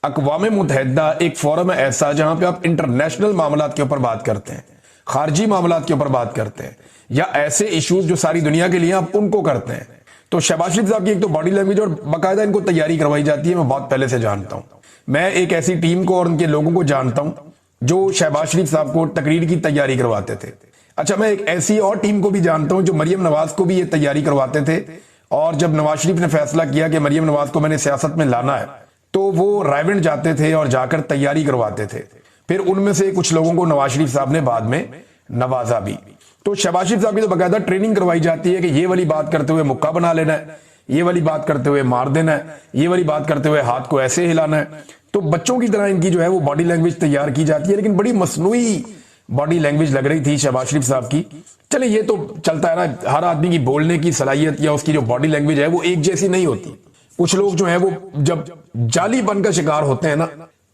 اقوام متحدہ ایک فورم ہے ایسا جہاں پہ آپ انٹرنیشنل معاملات کے اوپر بات کرتے ہیں، خارجی معاملات کے اوپر بات کرتے ہیں، یا ایسے ایشوز جو ساری دنیا کے لیے آپ ان کو کرتے ہیں۔ تو شہباز شریف صاحب کی ایک تو باڈی لینگویج اور باقاعدہ ان کو تیاری کروائی جاتی ہے، میں بہت پہلے سے جانتا ہوں۔ میں ایک ایسی ٹیم کو اور ان کے لوگوں کو جانتا ہوں جو شہباز شریف صاحب کو تقریر کی تیاری کرواتے تھے۔ اچھا، میں ایک ایسی اور ٹیم کو بھی جانتا ہوں جو مریم نواز کو بھی یہ تیاری کرواتے تھے، اور جب نواز شریف نے فیصلہ کیا کہ مریم نواز کو میں نے سیاست میں لانا ہے تو وہ رائیونڈ جاتے تھے اور جا کر تیاری کرواتے تھے۔ پھر ان میں سے کچھ لوگوں کو نواز شریف صاحب نے بعد میں نوازا بھی۔ تو شہباز شریف صاحب کی تو باقاعدہ ٹریننگ کروائی جاتی ہے کہ یہ والی بات کرتے ہوئے مکہ بنا لینا ہے، یہ والی بات کرتے ہوئے مار دینا ہے، یہ والی بات کرتے ہوئے ہاتھ کو ایسے ہلانا ہے۔ تو بچوں کی طرح ان کی جو ہے وہ باڈی لینگویج تیار کی جاتی ہے، لیکن بڑی مصنوعی باڈی لینگویج لگ رہی تھی شہباز شریف صاحب کی۔ چلیں یہ تو چلتا ہے نا، ہر آدمی کی بولنے کی صلاحیت یا اس کی جو باڈی لینگویج ہے وہ ایک جیسی نہیں ہوتی۔ کچھ لوگ جو ہیں وہ جب جعلی پن کا شکار ہوتے ہیں نا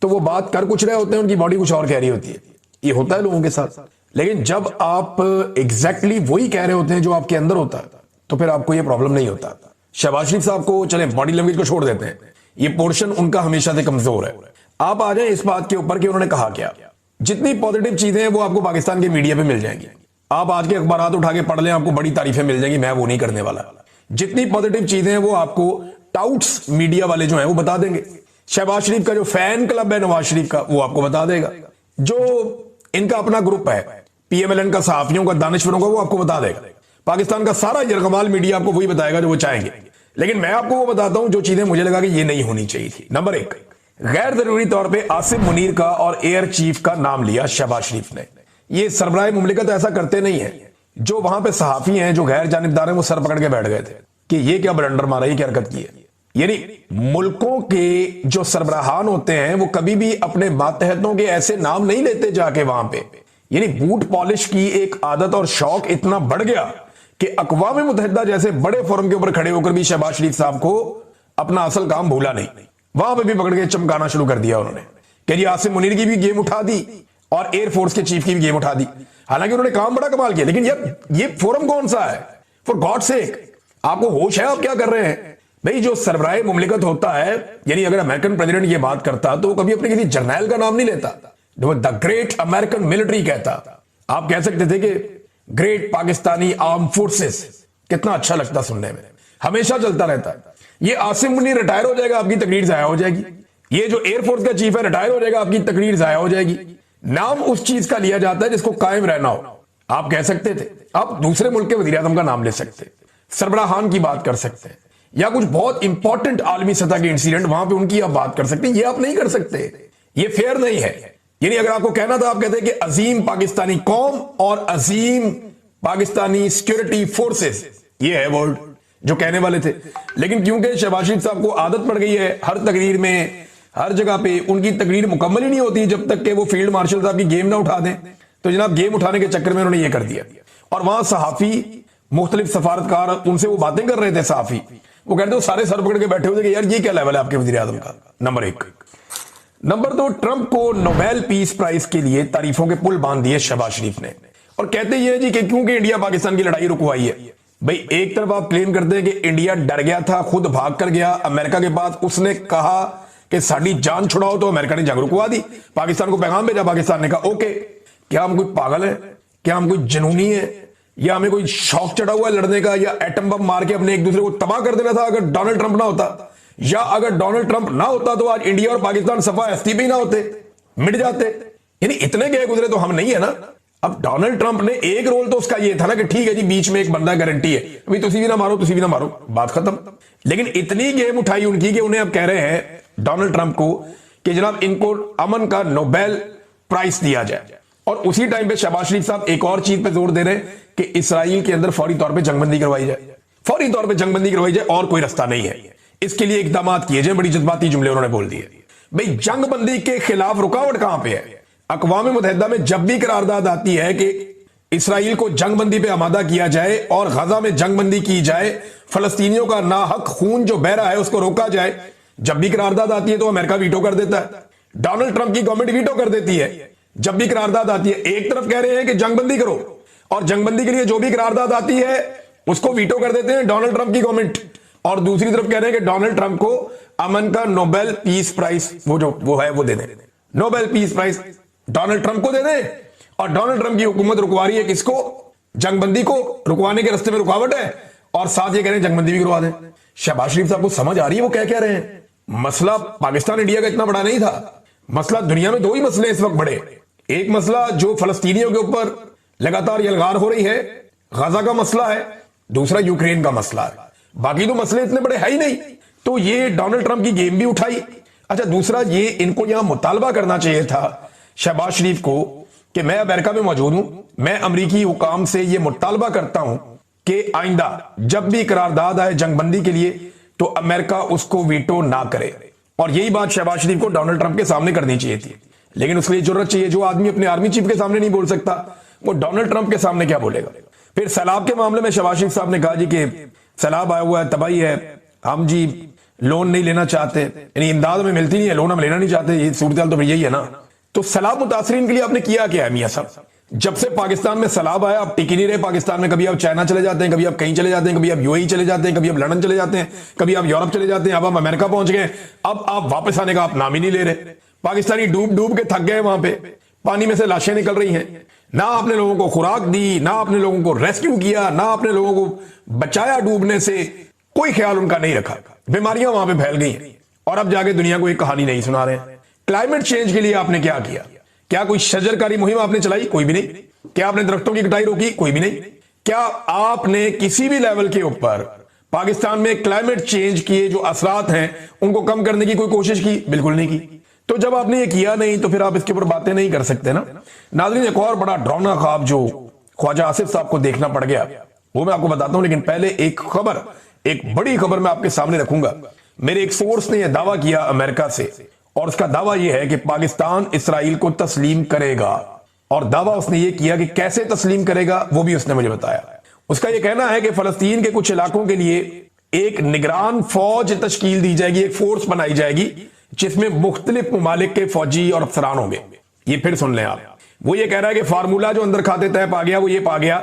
تو وہ بات کر کچھ رہے ہوتے ہیں، ان کی باڈی کچھ اور کہہ رہی ہوتی ہے۔ یہ ہوتا ہے لوگوں کے ساتھ، لیکن جب آپ ایگزیکٹلی وہی کہہ رہے ہوتے ہیں جو آپ کے اندر ہوتا ہے تو پھر آپ کو یہ پرابلم نہیں ہوتا۔ شہباز شریف صاحب کو چلیں باڈی لینگویج کو چھوڑ دیتے ہیں، یہ پورشن ان کا ہمیشہ سے کمزور ہے۔ آپ آ جائیں اس بات کے اوپر کہ انہوں نے کہا کیا۔ جتنی پازیٹیو چیزیں ہیں وہ آپ کو پاکستان کے میڈیا پہ مل جائیں گی، آپ آج کے اخبارات اٹھا کے پڑھ لیں، آپ کو بڑی تعریفیں مل جائیں گی، میں وہ نہیں کرنے والا۔ جتنی پازیٹیو چیزیں ہیں وہ آپ کو ٹاؤٹس میڈیا والے جو ہیں وہ بتا دیں گے۔ شہباز شریف کا جو فین کلب ہے نواز شریف کا وہ آپ کو بتا دے گا، جو ان کا اپنا گروپ ہے پی ایم ایل این کا، صحافیوں کا، دانشوروں کا، وہ آپ کو بتا دے گا۔ پاکستان کا سارا یرغمال میڈیا آپ کو وہی بتائے گا جو وہ چاہیں گے، لیکن میں آپ کو وہ بتاتا ہوں جو چیزیں مجھے لگا کہ یہ نہیں ہونی چاہیے تھی۔ نمبر ایک، غیر ضروری طور پہ عاصم منیر کا اور ایئر چیف کا نام لیا شہباز شریف نے۔ یہ سربراہ مملکت ایسا کرتے نہیں ہیں۔ جو وہاں پہ صحافی ہیں جو غیر جانبدار ہیں وہ سر پکڑ کے بیٹھ گئے تھے کہ یہ کیا بلنڈر مارا، یہ کیا حرکت کی ہے۔ یعنی ملکوں کے جو سربراہان ہوتے ہیں وہ کبھی بھی اپنے ماتحتوں کے ایسے نام نہیں لیتے جا کے وہاں پہ۔ یعنی بوٹ پالش کی ایک عادت اور شوق اتنا بڑھ گیا کہ اقوام متحدہ جیسے بڑے فورم کے اوپر کھڑے ہو کر بھی شہباز شریف صاحب کو اپنا اصل کام بھولا نہیں، وہاں پہ بھی پکڑ کے چمکانا شروع کر دیا انہوں نے کہ جی عاصم منیر کی بھی گیم اٹھا دی اور ایئر فورس کے چیف کی بھی گیم اٹھا دی۔ حالانکہ انہوں نے کام بڑا کمال کیا، لیکن یار یہ فورم کون سا ہے؟ فار گاڈ سیک، آپ کو ہوش ہے آپ کیا کر رہے ہیں؟ بھئی جو سربراہ مملکت ہوتا ہے، یعنی اگر امریکن پریزیڈنٹ یہ بات کرتا تو وہ کبھی اپنے کسی جرنیل کا نام نہیں لیتا، دا گریٹ امریکن ملٹری کہتا۔ آپ کہہ سکتے تھے کہ گریٹ پاکستانی آرم فورسز، کتنا اچھا لگتا سننے میں، ہمیشہ چلتا رہتا ہے۔ یہ عاصم منیر ریٹائر ہو جائے گا، آپ کی تقریر ضائع ہو جائے گی۔ یہ جو ایئر فورس کا چیف ہے ریٹائر ہو جائے گا، آپ کی تقریر ضائع ہو جائے گی۔ نام اس چیز کا لیا جاتا ہے جس کو قائم رہنا ہو۔ آپ کہہ سکتے تھے، آپ دوسرے ملک کے وزیر اعظم کا نام لے سکتے، سربراہان کی بات کر سکتے ہیں، یا کچھ بہت امپورٹنٹ عالمی سطح کے انسیڈنٹ وہاں پہ ان کی آپ بات کر سکتے ہیں۔ یہ آپ نہیں کر سکتے، یہ فیئر نہیں ہے۔ یعنی اگر آپ کو کہنا تھا، آپ کہتے کہ عظیم پاکستانی قوم اور عظیم پاکستانی سیکورٹی فورسز، یہ ہے ورڈ جو کہنے والے تھے۔ لیکن کیونکہ شہباز شریف صاحب کو عادت پڑ گئی ہے ہر تقریر میں، ہر جگہ پہ ان کی تقریر مکمل ہی نہیں ہوتی جب تک کہ وہ فیلڈ مارشل صاحب کی گیم نہ اٹھا دیں، تو جناب گیم اٹھانے کے چکر میں انہوں نے یہ کر دیا۔ اور وہاں صحافی، مختلف سفارتکار، ان سے وہ باتیں کر رہے تھے صحافی، وہ کہتے ہیں سارے سر پکڑ کے بیٹھے ہوئے کہ یار یہ کیا لیول ہے آپ کے وزیر اعظم کا۔ نمبر ایک۔ نمبر دو، ٹرمپ کو نوبیل پیس پرائز کے لیے تعریفوں کے پل باندھ دیے شہباز شریف نے، اور کہتے یہ جی کہ کیونکہ انڈیا پاکستان کی لڑائی رکوائی ہے۔ بھئی ایک طرف آپ کلیم کرتے ہیں کہ انڈیا ڈر گیا تھا، خود بھاگ کر گیا امریکہ کے پاس، اس نے کہا کہ ساڑی جان چھڑاؤ، تو امریکہ نے جنگ رکوا دی، پاکستان کو پیغام بھیجا، پاکستان نے کہا اوکے۔ کیا ہم کوئی پاگل ہے؟ کیا ہم کوئی جنونی ہے؟ یا ہمیں کوئی شوق چڑھا ہوا ہے لڑنے کا، یا ایٹم بم مار کے اپنے ایک دوسرے کو تباہ کر دینا تھا اگر ڈونلڈ ٹرمپ نہ ہوتا؟ یا اگر ڈونلڈ ٹرمپ نہ ہوتا تو آج انڈیا اور پاکستان صفا ہستی بھی نہ ہوتے، مٹ جاتے؟ یعنی اتنے گئے گزرے تو ہم نہیں ہے نا۔ اب ڈونلڈ ٹرمپ نے ایک رول تو اس کا یہ تھا نا کہ ٹھیک ہے جی بیچ میں ایک بندہ گارنٹی ہے، ابھی تسی بھی نہ مارو، تسی بھی نہ مارو، بات ختم۔ لیکن اتنی گیم اٹھائی ان کی کہ انہیں اب کہہ رہے ہیں ڈونلڈ ٹرمپ کو کہ جناب ان کو امن کا نوبیل پرائز دیا جائے۔ اور اسی ٹائم پہ شہباز شریف صاحب ایک اور چیز پہ زور دے رہے ہیں کہ اسرائیل کے اندر فوری طور پہ جنگ بندی کروائی جائے، فوری طور پہ جنگ بندی کروائی جائے، اور کوئی رستہ نہیں ہے، اس کے لیے اقدامات کیے جائیں۔ بڑی جذباتی جملے انہوں نے بول دیے۔ بھئی جنگ بندی کے خلاف رکاوٹ کہاں پہ ہے؟ اقوام متحدہ میں جب بھی قرارداد آتی ہے کہ اسرائیل کو جنگ بندی پہ آمادہ کیا جائے اور غزہ میں جنگ بندی کی جائے، فلسطینیوں کا ناحق خون جو بہ رہا ہے اس کو روکا جائے، جب بھی قرارداد آتی ہے تو امریکہ ویٹو کر دیتا ہے، ڈونلڈ ٹرمپ کی گورنمنٹ ویٹو کر دیتی ہے۔ جب بھی قرارداد آتی ہے ایک طرف کہہ رہے ہیں کہ جنگ بندی کرو، اور جنگ بندی کے لیے جو بھی قرارداد آتی ہے اس کو ویٹو کر دیتے ہیں ڈونلڈ ٹرمپ کی گورنمنٹ، اور دوسری طرف کہہ رہے ہیں کہ ڈونلڈ ٹرمپ کو امن کا نوبل پیس پرائز وہ دے دیں، نوبل پیس پرائز ڈونلڈ ٹرمپ کو دے دیں، اور ڈونلڈ ٹرمپ کی حکومت رکوا رہی ہے کس کو؟ جنگ بندی کو، رکوانے کے راستے میں رکاوٹ ہے، اور ساتھ یہ کہہ رہے ہیں جنگ بندی بھی کروا دیں۔ شہباز شریف صاحب کو سمجھ آ رہی ہے وہ کیا کہہ رہے ہیں؟ مسئلہ پاکستان انڈیا کا اتنا بڑا نہیں تھا، مسئلہ دنیا میں دو ہی مسئلے اس وقت بڑے، ایک مسئلہ جو فلسطینیوں کے اوپر لگاتار یلغار ہو رہی ہے، غزہ کا مسئلہ ہے، دوسرا یوکرین کا مسئلہ ہے، باقی تو مسئلے اتنے بڑے ہے ہی نہیں۔ تو یہ ڈونلڈ ٹرمپ کی گیم بھی اٹھائی۔ اچھا دوسرا یہ ان کو یہاں مطالبہ کرنا چاہیے تھا شہباز شریف کو کہ میں امریکہ میں موجود ہوں، میں امریکی حکام سے یہ مطالبہ کرتا ہوں کہ آئندہ جب بھی قرارداد آئے جنگ بندی کے لیے تو امریکہ اس کو ویٹو نہ کرے، اور یہی بات شہباز شریف کو ڈونلڈ ٹرمپ کے سامنے کرنی چاہیے تھی، لیکن اس کے لیے جرأت چاہیے۔ جو آدمی اپنے آرمی چیف کے سامنے نہیں بول سکتا وہ ڈونلڈ ٹرمپ کے سامنے کیا بولے گا؟ پھر سیلاب کے معاملے میں شہباز شریف صاحب نے کہا جی کہ سیلاب آیا ہوا ہے، تباہی ہے، ہم جی لون نہیں لینا چاہتے، یعنی امداد ہمیں ملتی نہیں ہے، لون ہم لینا نہیں چاہتے، یہ صورتحال تو یہی ہے نا۔ تو سیلاب متاثرین کے لیے آپ نے کیا ہے میاں صاحب؟ جب سے پاکستان میں سیلاب آیا آپ ٹک ہی نہیں رہے پاکستان میں، کبھی آپ چائنا چلے جاتے ہیں، کبھی آپ کہیں چلے جاتے ہیں، کبھی آپ یو اے ای چلے جاتے ہیں، کبھی آپ لندن چلے جاتے ہیں، کبھی آپ یورپ چلے جاتے ہیں، اب آپ امریکہ پہنچ گئے، اب آپ واپس آنے کا آپ نام ہی نہیں لے رہے۔ پاکستانی ڈوب کے تھک گئے، وہاں پہ پانی میں سے لاشیں نکل رہی ہیں، نہ آپ نے لوگوں کو خوراک دی، نہ آپ نے لوگوں کو ریسکیو کیا، نہ آپ نے لوگوں کو بچایا ڈوبنے سے، کوئی خیال ان کا نہیں رکھا، بیماریاں وہاں پہ پھیل گئی ہیں، اور اب جا کے دنیا کو ایک کہانی نہیں سنا رہے ہیں۔ کلائمیٹ چینج کے لیے آپ نے کیا کیا؟ کیا کوئی شجر کاری مہم آپ نے چلائی؟ کوئی بھی نہیں۔ کیا آپ نے درختوں کی کٹائی روکی؟ کوئی بھی نہیں۔ کیا آپ نے کسی بھی لیول کے اوپر پاکستان میں کلائمیٹ چینج کے جو اثرات ہیں ان کو کم کرنے کی کوئی کوشش کی؟ بالکل نہیں کی۔ تو جب آپ نے یہ کیا نہیں تو پھر آپ اس کے اوپر باتیں نہیں کر سکتے نا۔ ناظرین ایک اور بڑا ڈراؤنا خواب جو خواجہ آصف صاحب کو دیکھنا پڑ گیا وہ میں آپ کو بتاتا ہوں، لیکن پہلے ایک بڑی خبر میں آپ کے سامنے رکھوں گا۔ میرے ایک سورس نے یہ دعویٰ کیا امریکہ سے، اور اس کا دعویٰ یہ ہے کہ پاکستان اسرائیل کو تسلیم کرے گا، اور دعویٰ اس نے یہ کیا کہ کیسے تسلیم کرے گا وہ بھی اس نے مجھے بتایا۔ اس کا یہ کہنا ہے کہ فلسطین کے کچھ علاقوں کے لیے ایک نگران فوج تشکیل دی جائے گی، ایک فورس بنائی جائے گی جس میں مختلف ممالک کے فوجی اور افسران ہوں گے۔ یہ پھر سن لیں آپ، وہ یہ کہہ رہا ہے کہ فارمولہ جو اندر کھاتے طے پا گیا وہ یہ پا گیا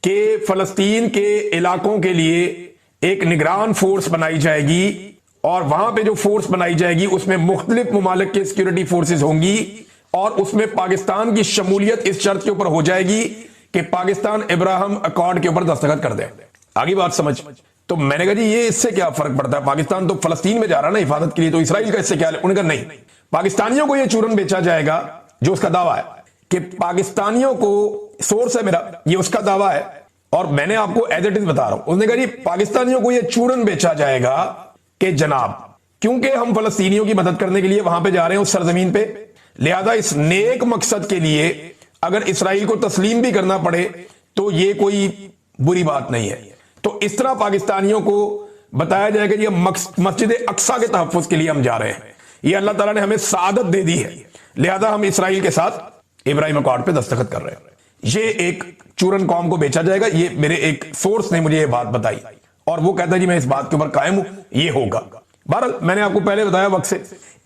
کہ فلسطین کے علاقوں کے لیے ایک نگران فورس بنائی جائے گی، اور وہاں پہ جو فورس بنائی جائے گی اس میں مختلف ممالک کے سیکیورٹی فورسز ہوں گی، اور اس میں پاکستان کی شمولیت اس شرط کے اوپر ہو جائے گی کہ پاکستان ابراہم اکارڈ کے اوپر دستخط کر دے۔ آگے بات سمجھ۔ تو میں نے کہا جی یہ اس سے کیا فرق پڑتا ہے؟ پاکستان تو فلسطین میں جا رہا نا حفاظت کے لیے، تو اسرائیل کا اس سے کیا؟ انہوں نے کہا نہیں، پاکستانیوں کو یہ چورن بیچا جائے گا، جو اس کا دعویٰ ہے کہ پاکستانیوں کو، سورس ہے میرا، یہ اس کا دعویٰ ہے اور میں نے آپ کو ایز اٹ از بتا رہا ہوں۔ اس نے کہا جی پاکستانیوں کو یہ چورن بیچا جائے گا کہ جناب کیونکہ ہم فلسطینیوں کی مدد کرنے کے لیے وہاں پہ جا رہے ہیں اس سرزمین پہ، لہذا اس نیک مقصد کے لیے اگر اسرائیل کو تسلیم بھی کرنا پڑے تو یہ کوئی بری بات نہیں ہے۔ تو اس طرح پاکستانیوں کو بتایا جائے گا کہ یہ مسجد اقصی کے تحفظ کے لیے ہم جا رہے ہیں، یہ اللہ تعالیٰ نے ہمیں سعادت دے دی ہے، لہذا ہم اسرائیل کے ساتھ ابراہیم اکارڈ پہ دستخط کر رہے ہیں۔ یہ ایک چورن قوم کو بیچا جائے گا، یہ میرے ایک سورس نے مجھے یہ بات بتائی، اور وہ کہتا ہے جی میں اس بات کے اوپر قائم ہوں، یہ ہوگا۔ بہرحال میں نے آپ کو پہلے بتایا وقت سے۔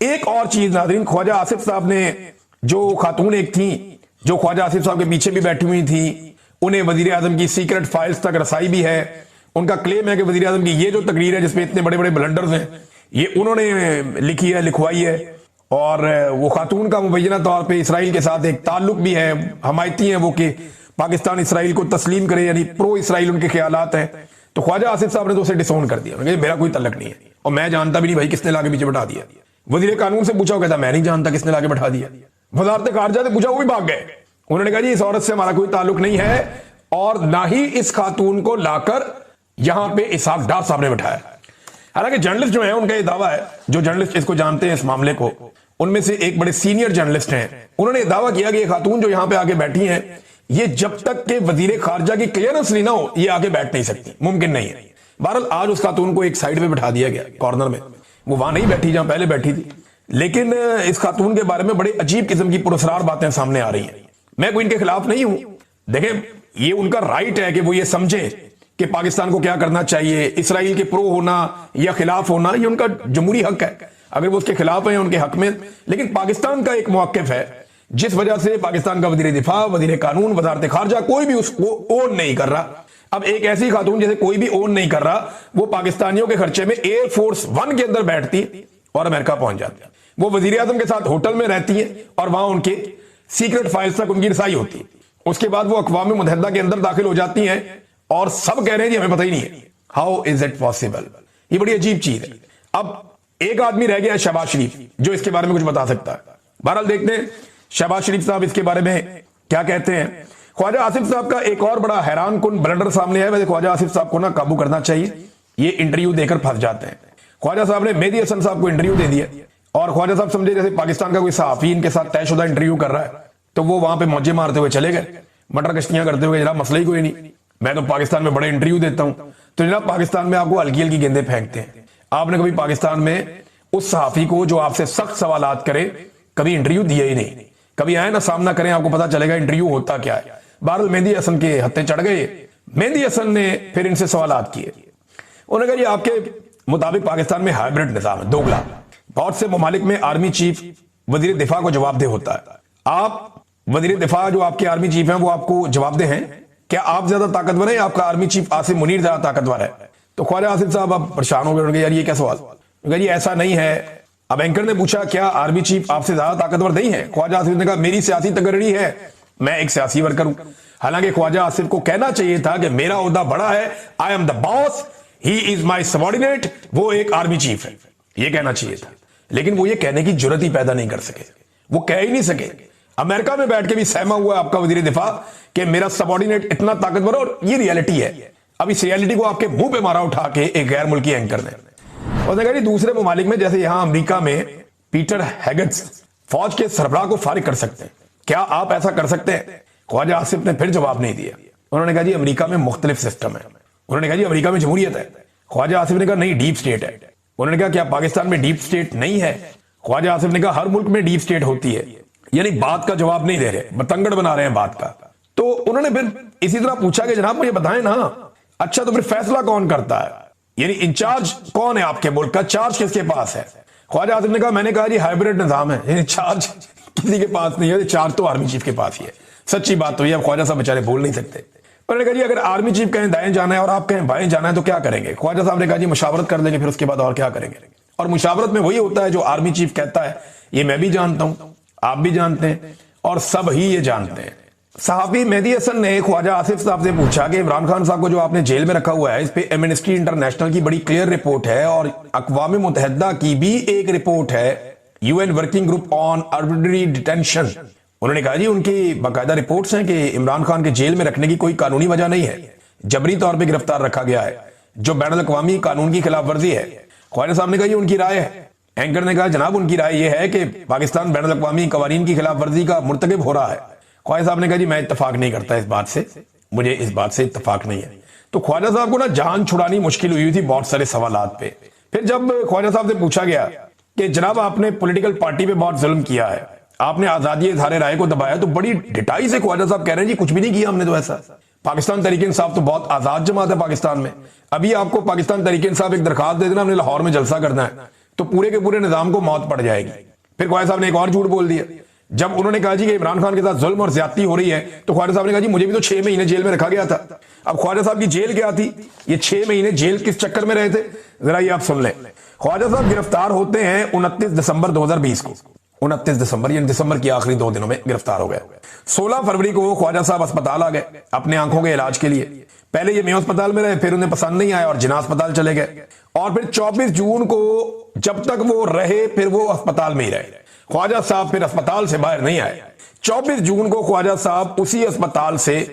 ایک اور چیز ناظرین، خواجہ آصف صاحب نے، جو خاتون ایک تھیں جو خواجہ آصف صاحب کے پیچھے بھی بیٹھی ہوئی تھیں، انہیں وزیر اعظم کی سیکرٹ فائلز تک رسائی بھی ہے۔ ان کا کلیم ہے کہ وزیر اعظم کی یہ جو تقریر ہے جس میں اتنے بڑے بڑے بلنڈرز ہیں یہ انہوں نے لکھی ہے، لکھوائی ہے، اور وہ خاتون کا مبینہ طور پہ اسرائیل کے ساتھ ایک تعلق بھی ہے، حمایتی ہیں وہ کہ پاکستان اسرائیل کو تسلیم کرے، یعنی پرو اسرائیل ان کے خیالات ہیں۔ تو خواجہ آصف صاحب نے تو اسے ڈسون کر دیا، میرا کوئی تعلق نہیں ہے، اور میں جانتا بھی نہیں بھائی کس نے لا کے پیچھے بٹھا دیا۔ وزیر قانون سے پوچھا، وہ کہتا میں نہیں جانتا کس نے لا کے بٹھا دیا۔ وزارت خارجہ سے پوچھا، وہ بھی بھاگ گئے، انہوں نے کہا جی اس عورت سے ہمارا کوئی تعلق نہیں ہے، اور نہ ہی اس خاتون کو لا کر یہاں پہ اسحاق ڈار صاحب نے بٹھایا۔ حالانکہ جرنلسٹ جو ہیں ان کا یہ دعویٰ ہے، جو جرنلسٹ اس کو جانتے ہیں اس معاملے کو، ان میں سے ایک بڑے سینئر جرنلسٹ ہیں، انہوں نے یہ دعویٰ کیا کہ یہ خاتون جو یہاں پہ آگے بیٹھی ہیں یہ جب تک کہ وزیر خارجہ کی کلیئرنس نہیں نہ ہو یہ آگے بیٹھ نہیں سکتی، ممکن نہیں ہے۔ بہرحال آج اس خاتون کو ایک سائیڈ پہ بٹھا دیا گیا کارنر میں، وہ وہاں نہیں بیٹھی جہاں پہلے بیٹھی تھی، لیکن اس خاتون کے بارے میں بڑے عجیب قسم کی پراسرار باتیں سامنے آ رہی ہیں۔ میں کوئی ان کے خلاف نہیں ہوں، دیکھیں یہ ان کا رائٹ ہے کہ وہ یہ سمجھیں کہ پاکستان کو کیا کرنا چاہیے، اسرائیل کے پرو ہونا یا خلاف ہونا یہ ان کا جمہوری حق ہے، اگر وہ اس کے خلاف ہیں ان کے حق میں، لیکن پاکستان کا ایک موقف ہے جس وجہ سے پاکستان کا وزیر دفاع، وزیر قانون، وزارت خارجہ کوئی بھی اس کو اون نہیں کر رہا۔ اب ایک ایسی خاتون جیسے کوئی بھی اون نہیں کر رہا، وہ پاکستانیوں کے خرچے میں ایئر فورس 1 کے اندر بیٹھتی اور امریکہ پہنچ جاتی ہے، وہ وزیر اعظم کے ساتھ ہوٹل میں رہتی ہیں اور وہاں ان کے سیکرٹ فائلز تک ان کی رسائی ہوتی ہے، اس کے بعد وہ اقوام متحدہ کے اندر داخل ہو جاتی ہیں اور سب کہہ رہے ہیں جی ہمیں پتہ ہی نہیں ہے. How is it possible? یہ بڑی عجیب چیز ہے. اب ایک آدمی رہ گیا شہباز شریف جو اس کے بارے میں کچھ بتا سکتا ہے. بہرحال دیکھتے ہیں شہباز شریف صاحب اس کے بارے میں کیا کہتے ہیں. خواجہ آصف صاحب کا ایک اور بڑا حیران کن بلنڈر سامنے ہے. ویسے خواجہ آصف صاحب کو نا قابو کرنا چاہیے، یہ انٹرویو دے کر پھنس جاتے ہیں. خواجہ صاحب نے مہدی حسن صاحب کو انٹرویو دے دیا اور خواجہ صاحب سمجھے جیسے پاکستان کا کوئی صحافی ان کے ساتھ طے شدہ انٹرویو کر رہا ہے، تو وہ وہاں پہ موجے مارتے ہوئے چلے گئے، مٹر کشتیاں کرتے ہوئے، جناب مسئلہ ہی کوئی نہیں، میں تو پاکستان میں بڑے انٹرویو دیتا ہوں. تو جناب پاکستان میں آپ کو ہلکی ہلکی گیندیں پھینکتے ہیں. آپ نے کبھی پاکستان میں اس صحافی کو جو آپ سے سخت سوالات کرے کبھی انٹرویو دیا ہی نہیں. کبھی آئے نا سامنا کریں، آپ کو پتا چلے گا انٹرویو ہوتا کیا ہے. بہرحال مہدی حسن کے ہتھے چڑھ گئے. مہدی حسن نے پھر ان سے سوالات کیے. انہوں نے کہا یہ آپ کے مطابق پاکستان میں ہائبرڈ نظام ہے، دوگلا. بہت سے ممالک میں آرمی چیف وزیر دفاع کو جواب دہ ہوتا ہے. آپ وزیر دفاع جو آپ کے آرمی چیف ہیں وہ آپ کو جواب دہ ہیں؟ کیا آپ زیادہ طاقتور ہیں؟ آپ کا آرمی چیف عاصم منیر زیادہ طاقتور ہے؟ تو خواجہ آصف صاحب اب پریشان ہو گئے، یار یہ کیا سوال؟ جی ایسا نہیں ہے. اب اینکر نے پوچھا کیا آرمی چیف آپ سے زیادہ طاقتور نہیں ہے؟ خواجہ آصف نے کہا میری سیاسی تگڑی ہے، میں ایک سیاسی ورکر ہوں. حالانکہ خواجہ آصف کو کہنا چاہیے تھا کہ میرا عہدہ بڑا ہے، I am the boss, he is my subordinate, وہ ایک آرمی چیف ہے، یہ کہنا چاہیے تھا. لیکن وہ یہ کہنے کی جرت ہی پیدا نہیں کر سکے، وہ کہہ ہی نہیں سکے. امریکہ میں بیٹھ کے بھی سہما ہوا ہے آپ کا وزیر دفاع کہ میرا سبارڈینیٹ اتنا طاقتور ہے، اور یہ ریالٹی ہے. اب اس ریالٹی کو آپ کے منہ پہ مارا اٹھا کے ایک غیر ملکی اینکر نے. اور نے کہا جی دوسرے ممالک میں جیسے یہاں امریکہ میں پیٹر ہیگٹس فوج کے سربراہ کو فارغ کر سکتے ہیں، کیا آپ ایسا کر سکتے ہیں؟ خواجہ آصف نے پھر جواب نہیں دیا. انہوں نے کہا جی امریکہ میں مختلف سسٹم ہے. انہوں نے کہا جی امریکہ میں جمہوریت ہے. خواجہ آصف نے کہا نہیں ڈیپ سٹیٹ ہے. انہوں نے کہا کیا پاکستان میں ڈیپ سٹیٹ نہیں ہے؟ خواجہ آصف نے کہا ہر ملک میں ڈیپ سٹیٹ ہوتی ہے. یعنی بات کا جواب نہیں دے رہے، بتنگڑ بنا رہے ہیں بات کا. تو انہوں نے پھر اسی طرح پوچھا کہ جناب مجھے بتائیں نا، اچھا تو پھر فیصلہ کون کرتا ہے؟ یعنی انچارج کون ہے آپ کے ملک کا؟ چارج کس کے پاس ہے؟ خواجہ آصف نے کہا میں نے کہا جی ہائبرڈ نظام ہے، یعنی چارج کسی کے پاس نہیں ہے، چارج تو آرمی چیف کے پاس ہی ہے. سچی بات تو یہ اب خواجہ صاحب بیچارے بول نہیں سکتے. انہوں نے کہا جی اگر آرمی چیف کہیں دائیں جانا ہے اور آپ کہیں بائیں جانا ہے تو کیا کریں گے؟ خواجہ صاحب نے کہا جی مشاورت کر لیں گے، پھر اس کے بعد اور کیا کریں گے. اور مشاورت میں وہی ہوتا ہے جو آرمی چیف کہتا ہے. یہ میں بھی جانتا ہوں، آپ بھی جانتے ہیں، اور سب ہی یہ جانتے ہیں. صحافی مہدی حسن نے خواجہ آصف صاحب سے پوچھا کہ عمران خان صاحب کو جو آپ نے جیل میں رکھا ہوا ہے اس پہ ایمنسٹی انٹرنیشنل کی بڑی کلیئر رپورٹ ہے، اور اقوام متحدہ کی بھی ایک رپورٹ ہے، U N working group on arbitrary detention. انہوں نے کہا جی ان کی باقاعدہ رپورٹس ہیں کہ عمران خان کے جیل میں رکھنے کی کوئی قانونی وجہ نہیں ہے، جبری طور پہ گرفتار رکھا گیا ہے جو بین الاقوامی قانون کی خلاف ورزی ہے. خواجہ صاحب نے کہا یہ ان کی رائے ہے. اینکر نے کہا جناب ان کی رائے یہ ہے کہ پاکستان بین الاقوامی قوانین کی خلاف ورزی کا مرتکب ہو رہا ہے. خواجہ صاحب نے کہا جی میں اتفاق نہیں کرتا اس بات سے، مجھے اس بات سے اتفاق نہیں ہے. تو خواجہ صاحب کو نا جان چھڑانی مشکل ہوئی تھی بہت سارے سوالات پہ. پھر جب خواجہ صاحب سے پوچھا گیا کہ جناب آپ نے پولیٹیکل پارٹی پہ بہت ظلم کیا ہے، آپ نے آزادی اظہار رائے کو دبایا، تو بڑی ڈٹائی سے خواجہ صاحب کہہ رہے ہیں جی کچھ بھی نہیں کیا ہم نے تو ایسا. پاکستان تحریک انصاف تو بہت آزاد جماعت ہے پاکستان میں. ابھی آپ کو پاکستان تحریک انصاف ایک درخواست دے دینا ہم نے لاہور میں جلسہ کرنا ہے تو پورے کے پورے نظام کو موت پڑ جائے گی. پھر خواجہ صاحب نے ایک اور جھوٹ بول دیا. جب انہوں نے کہا جی کہ عمران خان کے ساتھ ظلم اور زیادتی ہو رہی ہے تو خواجہ صاحب نے کہا جی مجھے بھی تو 6 مہینے جیل میں رکھا گیا تھا. اب خواجہ صاحب کی جیل کیا تھی؟ یہ 6 مہینے جیل کس چکر میں رہے تھے ذرا یہ آپ سن لیں. خواجہ صاحب گرفتار ہوتے ہیں 29 دسمبر 2020 کو. 29 دسمبر یعنی دسمبر کی آخری 2 دنوں میں گرفتار ہو گئے. 16 فروری کو خواجہ صاحب اسپتال آ گئے اپنے آنکھوں کے علاج کے لیے. پہلے یہ میو اسپتال میں رہے، پھر انہیں پسند نہیں آیا اور جناح اسپتال چلے گئے، اور پھر 24 جون کو جب تک وہ رہے پھر وہ اسپتال میں ہی رہے. خواجہ صاحب پھر اسپتال سے باہر نہیں آئے. 24 جون کو خواجہ صاحب اسی اسپتال سے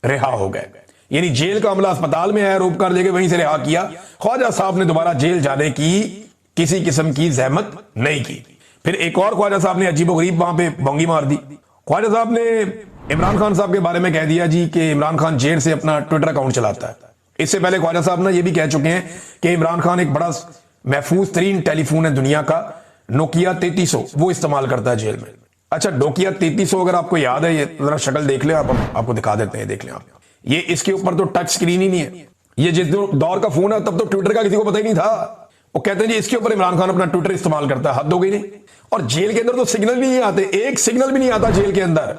رہا ہو گئے. یعنی جیل کا عملہ اسپتال میں آیا، روک کر لے کے وہیں سے رہا کیا. خواجہ صاحب نے دوبارہ جیل جانے کی کسی قسم کی زحمت نہیں کی. پھر ایک اور خواجہ صاحب نے عجیب و غریب وہاں پہ بونگی مار دی. خواجہ صاحب نے عمران خان صاحب کے بارے میں کہہ دیا جی کہ عمران خان جیل سے اپنا ٹویٹر اکاؤنٹ چلاتا ہے. اس سے پہلے خواجہ صاحب نے یہ بھی کہہ چکے ہیں کہ عمران خان ایک بڑا محفوظ ترین ٹیلی فون ہے دنیا کا، نوکیا 3300، وہ استعمال کرتا ہے جیل میں. اچھا نوکیا 3300 اگر آپ کو یاد ہے، یہ ذرا شکل دیکھ لیں آپ کو دکھا دیتے ہیں، دیکھ لیں آپ. یہ اس کے اوپر تو ٹچ سکرین ہی نہیں ہے. یہ جس دور کا فون ہے تب تو ٹویٹر کا کسی کو پتہ ہی نہیں تھا. وہ کہتے ہیں جی اس کے اوپر عمران خان اپنا ٹویٹر استعمال کرتا ہے. حد ہو گئی نہیں. اور جیل کے اندر تو سگنل بھی نہیں آتے، ایک سگنل بھی نہیں آتا جیل کے اندر.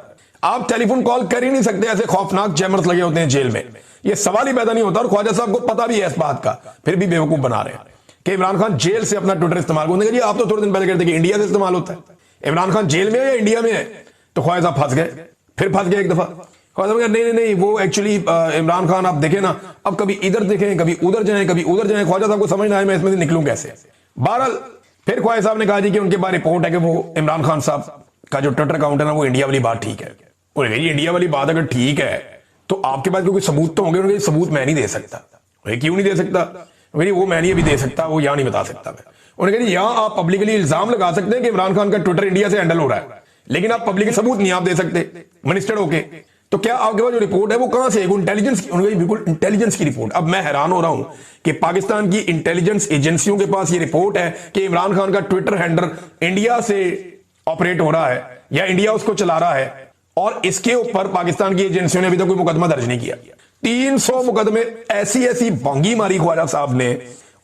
آپ ٹیلی فون کال کر ہی نہیں سکتے، ایسے خوفناک جیمرز لگے ہوتے ہیں جیل میں یہ سوال ہی پیدا نہیں ہوتا, اور خواجہ صاحب کو پتا بھی ہے اس بات کا, پھر بھی بیوقوف بنا رہے ہیں کہ عمران خان جیل سے اپنا ٹویٹر استعمال کرنے کے لیے. آپ تو تھوڑے دن پہلے کہتے کہ انڈیا سے استعمال ہوتا ہے. عمران خان جیل میں ہے یا انڈیا میں ہے؟ تو خواجہ صاحب پھنس گئے, پھر پھنس گئے ایک دفعہ. خواجہ صاحب نہیں, وہ ایکچولی عمران خان آپ دیکھیں نا, اب کبھی ادھر دیکھیں, کبھی ادھر جائیں, کبھی ادھر جائیں. خواجہ صاحب کو سمجھ نہ آئے میں اس میں سے نکلوں کیسے. بہرحال پھر خواجہ صاحب نے کہا جی کہ ان کے پاس رپورٹ ہے کہ وہ عمران خان صاحب کا جو ٹویٹر اکاؤنٹ ہے نا وہ انڈیا والی بات ٹھیک ہے. انڈیا والی بات اگر ٹھیک ہے تو آپ کے پاس کوئی ثبوت تو ہوں گے. انہوں نے ثبوت میں نہیں دے سکتا. کیوں نہیں دے سکتا؟ وہ میں نہیں ابھی دے سکتا, وہ یہاں نہیں بتا سکتا میں. انہوں نے کہا یہاں آپ پبلکلی الزام لگا سکتے ہیں کہ عمران خان کا ٹویٹر انڈیا سے ہینڈل ہو رہا ہے, لیکن آپ پبلک ثبوت نہیں آپ دے سکتے منسٹر ہو کے. تو کیا آپ کے پاس جو رپورٹ ہے وہ کہاں سے ہے؟ انٹیلیجنس کی. انہوں نے بالکل انٹیلیجنس کی رپورٹ. اب میں حیران ہو رہا ہوں کہ پاکستان کی انٹیلیجنس ایجنسیوں کے پاس یہ رپورٹ ہے کہ عمران خان کا ٹویٹر ہینڈل انڈیا سے آپریٹ ہو رہا ہے یا انڈیا اس کو چلا رہا ہے, اور اس کے اوپر پاکستان کی ایجنسیوں نے ابھی تک کوئی مقدمہ درج نہیں کیا. 300 مقدمے ایسی بانگی ماری خواجہ صاحب نے,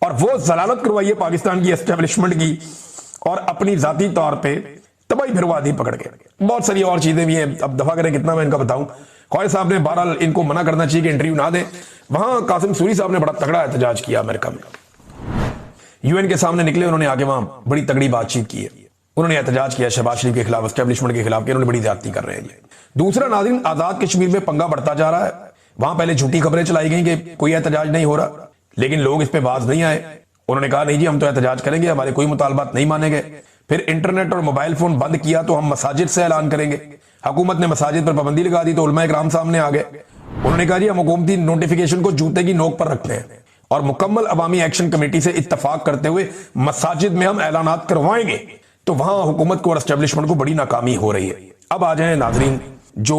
اور وہ ضلالت کروائی ہے پاکستان کی اسٹیبلشمنٹ کی, اور اپنی ذاتی طور پہ تباہی پھروا دی پکڑ کے. بہت ساری اور چیزیں بھی ہیں, اب دفعہ کریں کتنا میں ان کا بتاؤں. خواجہ صاحب نے بہرحال ان کو منع کرنا چاہیے کہ انٹرویو نہ دیں. وہاں قاسم سوری صاحب نے بڑا تگڑا احتجاج کیا امریکہ میں, یو این کے سامنے نکلے, انہوں نے آگے وہاں بڑی تگڑی بات چیت کی ہے. انہوں نے احتجاج کیا شہباز شریف کے خلاف, اسٹیبلشمنٹ کے خلاف, کہ انہوں نے بڑی زیادتی کر رہے ہیں. دوسرا ناظرین, آزاد کشمیر میں پنگا بڑھتا جا رہا ہے. وہاں پہلے جھوٹی خبریں چلائی گئیں کہ کوئی احتجاج نہیں ہو رہا, لیکن لوگ اس پہ باز نہیں آئے. انہوں نے کہا نہیں جی ہم تو احتجاج کریں گے, ہمارے کوئی مطالبات نہیں مانے گئے. پھر انٹرنیٹ اور موبائل فون بند کیا تو ہم مساجد سے اعلان کریں گے. حکومت نے مساجد پر پابندی لگا دی تو علماء کرام سامنے آ گئے. انہوں نے کہا جی ہم حکومتی نوٹیفیکیشن کو جوتے کی نوک پر رکھتے ہیں, اور مکمل عوامی ایکشن کمیٹی سے اتفاق کرتے ہوئے مساجد میں ہم اعلانات کروائیں گے. تو وہاں حکومت کو اور اسٹیبلشمنٹ کو بڑی ناکامی ہو رہی ہے. اب آ جائیں ناظرین جو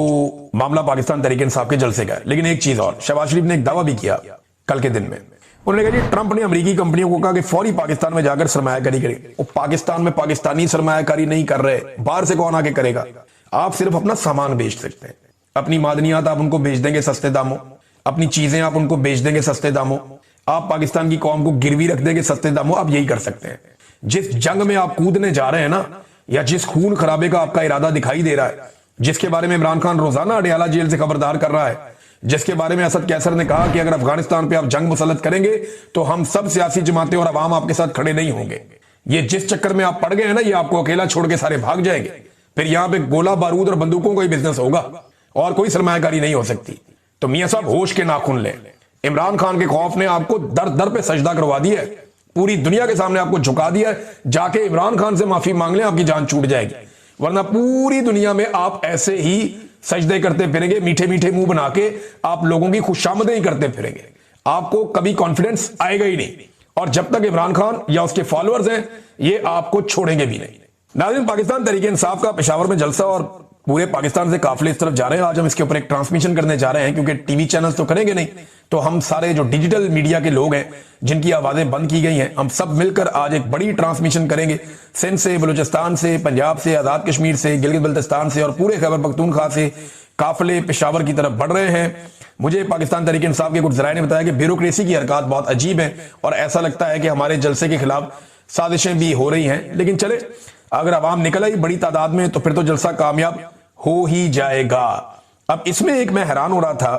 معاملہ پاکستان تحریک انصاف کے جلسے کا ہے. لیکن ایک چیز اور, شہباز شریف نے ایک دعویٰ بھی کیا کل کے دن میں. انہوں نے کہا جی ٹرمپ نے امریکی کمپنیوں کو کہا کہ فوری پاکستان میں جا کر سرمایہ کاری کرے. وہ پاکستان میں پاکستانی سرمایہ کاری نہیں کر رہے, باہر سے کون آ کے کرے گا؟ آپ صرف اپنا سامان بیچ سکتے ہیں, اپنی معدنیات آپ ان کو بیچ دیں گے سستے داموں, اپنی چیزیں آپ ان کو بیچ دیں گے سستے داموں, آپ پاکستان کی قوم کو گروی رکھ دیں گے سستے داموں. آپ یہی کر سکتے ہیں. جس جنگ میں آپ کودنے جا رہے ہیں نا, یا جس خون خرابے کا آپ کا ارادہ دکھائی دے رہا ہے, جس کے بارے میں عمران خان روزانہ اڈیالہ جیل سے خبردار کر رہا ہے, جس کے بارے میں اسد کیسر نے کہا کہ اگر افغانستان پہ آپ جنگ مسلط کریں گے تو ہم سب سیاسی جماعتیں اور عوام آپ کے ساتھ کھڑے نہیں ہوں گے. یہ جس چکر میں آپ پڑ گئے ہیں نا, یہ آپ کو اکیلا چھوڑ کے سارے بھاگ جائیں گے. پھر یہاں پہ گولہ بارود اور بندوقوں کا ہی بزنس ہوگا, اور کوئی سرمایہ کاری نہیں ہو سکتی. تو میاں صاحب ہوش کے ناخن لیں. عمران خان کے خوف نے آپ کو در در پہ سجدہ کروا دیا ہے, پوری دنیا کے سامنے آپ کو جھکا دیا ہے. جا کے عمران خان سے معافی مانگ لیں, آپ کی جان چھوٹ جائے گی. ورنہ پوری دنیا میں آپ ایسے ہی سجدے کرتے پھریں گے, میٹھے میٹھے منہ بنا کے آپ لوگوں کی خوشامدیں ہی کرتے پھریں گے. آپ کو کبھی کانفیڈنس آئے گا ہی نہیں, اور جب تک عمران خان یا اس کے فالوورز ہیں یہ آپ کو چھوڑیں گے بھی نہیں. ناظرین, پاکستان تحریک انصاف کا پشاور میں جلسہ اور پورے پاکستان سے قافلے اس طرف جا رہے ہیں. آج ہم اس کے اوپر ایک ٹرانسمیشن کرنے جا رہے ہیں, کیونکہ ٹی وی چینلز تو کریں گے نہیں, تو ہم سارے جو ڈیجیٹل میڈیا کے لوگ ہیں جن کی آوازیں بند کی گئی ہیں, ہم سب مل کر آج ایک بڑی ٹرانسمیشن کریں گے. سندھ سے, بلوچستان سے, پنجاب سے, آزاد کشمیر سے, گلگت بلتستان سے اور پورے خیبر پختونخوا سے قافلے پشاور کی طرف بڑھ رہے ہیں. مجھے پاکستان تحریک انصاف کے کچھ ذرائع نے بتایا کہ بیوروکریسی کی حرکات بہت عجیب ہیں, اور ایسا لگتا ہے کہ ہمارے جلسے کے خلاف سازشیں بھی ہو رہی ہیں. لیکن چلے, اگر عوام نکل آئی بڑی تعداد میں تو پھر تو جلسہ کامیاب ہو ہی جائے گا. اب اس میں ایک میں حیران ہو رہا تھا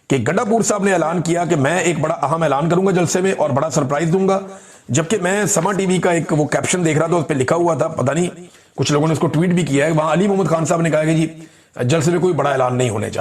کہ گڈا پور صاحب نے اعلان کیا کہ میں ایک بڑا اہم اعلان کروں گا جلسے میں اور بڑا سرپرائز دوں گا, جبکہ میں سما ٹی وی کا ایک وہ کیپشن دیکھ رہا تھا, اس پہ لکھا ہوا تھا, پتہ نہیں کچھ لوگوں نے اس کو ٹویٹ بھی کیا ہے, وہاں علی محمد خان صاحب نے کہا کہ جی جلسے میں کوئی بڑا اعلان نہیں ہونے جا